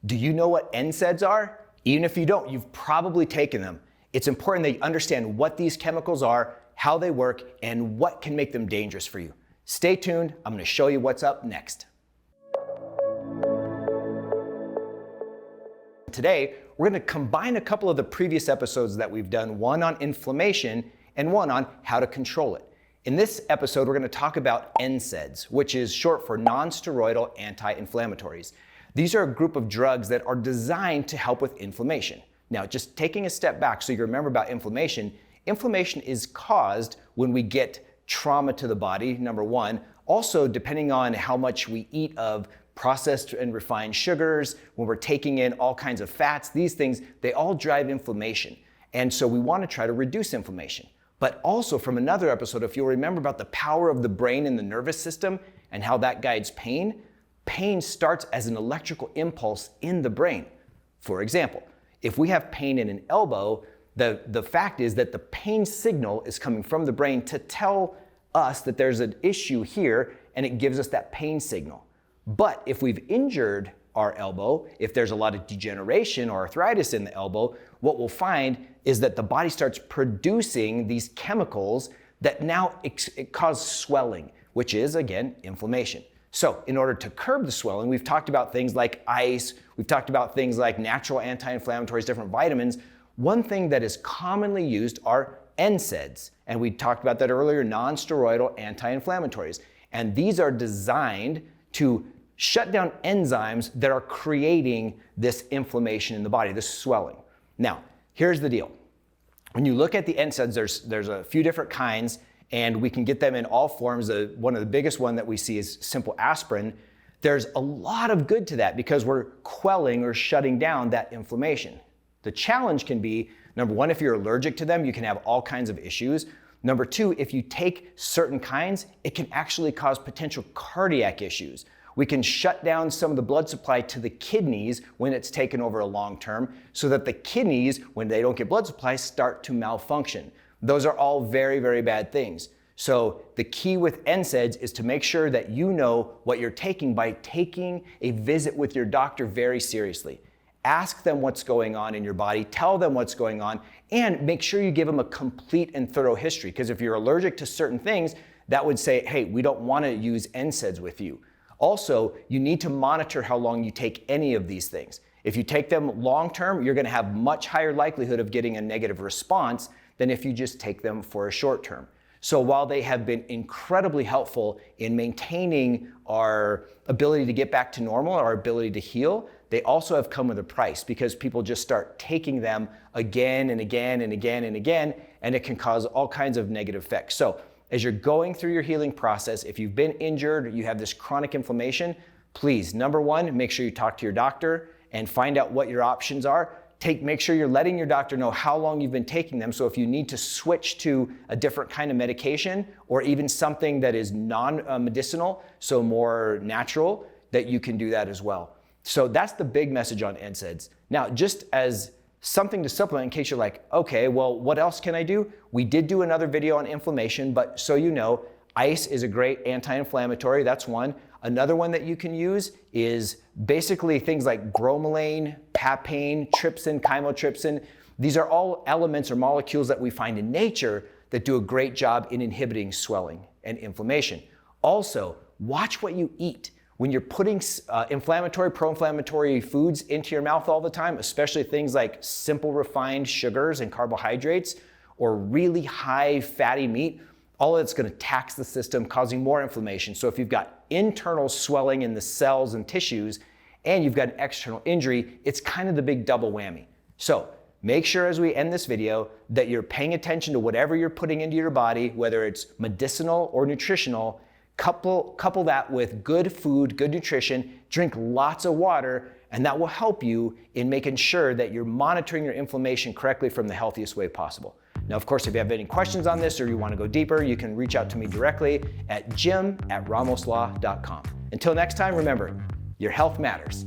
Do you know what NSAIDs are? Even if you don't, you've probably taken them. It's important that you understand what these chemicals are, how they work, and what can make them dangerous for you. Stay tuned. I'm going to show you what's up next. Today, we're going to combine a couple of the previous episodes that we've done, one on inflammation and one on how to control it. In this episode, we're going to talk about NSAIDs, which is short for non-steroidal anti-inflammatories. These are a group of drugs that are designed to help with inflammation. Now, just taking a step back so you remember about inflammation, inflammation is caused when we get trauma to the body, number one. Also, depending on how much we eat of processed and refined sugars, when we're taking in all kinds of fats, these things, they all drive inflammation. And so we want to try to reduce inflammation. But also from another episode, if you'll remember about the power of the brain and the nervous system and how that guides pain, pain starts as an electrical impulse in the brain. For example, if we have pain in an elbow, the fact is that the pain signal is coming from the brain to tell us that there's an issue here, and it gives us that pain signal. But if we've injured our elbow, if there's a lot of degeneration or arthritis in the elbow, what we'll find is that the body starts producing these chemicals that now cause swelling, which is, again, inflammation. So in order to curb the swelling, we've talked about things like ice, we've talked about things like natural anti-inflammatories, different vitamins. One thing that is commonly used are NSAIDs, and we talked about that earlier, non-steroidal anti-inflammatories. And these are designed to shut down enzymes that are creating this inflammation in the body, this swelling. Now, here's the deal. When you look at the NSAIDs, there's a few different kinds, and we can get them in all forms. One of the biggest one that we see is simple aspirin. There's a lot of good to that because we're quelling or shutting down that inflammation. The challenge can be, number one, if you're allergic to them, you can have all kinds of issues. Number two, if you take certain kinds, it can actually cause potential cardiac issues. We can shut down some of the blood supply to the kidneys when it's taken over a long term, so that the kidneys, when they don't get blood supply, start to malfunction. Those are all very, very bad things. So the key with NSAIDs is to make sure that you know what you're taking by taking a visit with your doctor very seriously. Ask them what's going on in your body, tell them what's going on, and make sure you give them a complete and thorough history. Because if you're allergic to certain things, that would say, hey, we don't want to use NSAIDs with you. Also, you need to monitor how long you take any of these things. If you take them long term, you're going to have much higher likelihood of getting a negative response than if you just take them for a short term. So while they have been incredibly helpful in maintaining our ability to get back to normal, our ability to heal, they also have come with a price because people just start taking them again and again and again and again, and it can cause all kinds of negative effects. So as you're going through your healing process, if you've been injured, you have this chronic inflammation, please, number one, make sure you talk to your doctor and find out what your options are. Make sure you're letting your doctor know how long you've been taking them. So if you need to switch to a different kind of medication or even something that is non-medicinal, so more natural, that you can do that as well. So that's the big message on NSAIDs. Now, just as something to supplement in case you're like, okay, well, what else can I do? We did do another video on inflammation, but so you know, ice is a great anti-inflammatory, that's one. Another one that you can use is basically things like bromelain, papain, trypsin, chymotrypsin. These are all elements or molecules that we find in nature that do a great job in inhibiting swelling and inflammation. Also, watch what you eat. When you're putting inflammatory, pro-inflammatory foods into your mouth all the time, especially things like simple refined sugars and carbohydrates or really high fatty meat, all of it's going to tax the system, causing more inflammation. So if you've got internal swelling in the cells and tissues and you've got an external injury, it's kind of the big double whammy. So make sure as we end this video that you're paying attention to whatever you're putting into your body, whether it's medicinal or nutritional. Couple that with good food, good nutrition, drink lots of water, and that will help you in making sure that you're monitoring your inflammation correctly from the healthiest way possible. Now, of course, if you have any questions on this or you want to go deeper, you can reach out to me directly at jim@ramoslaw.com. Until next time, remember, your health matters.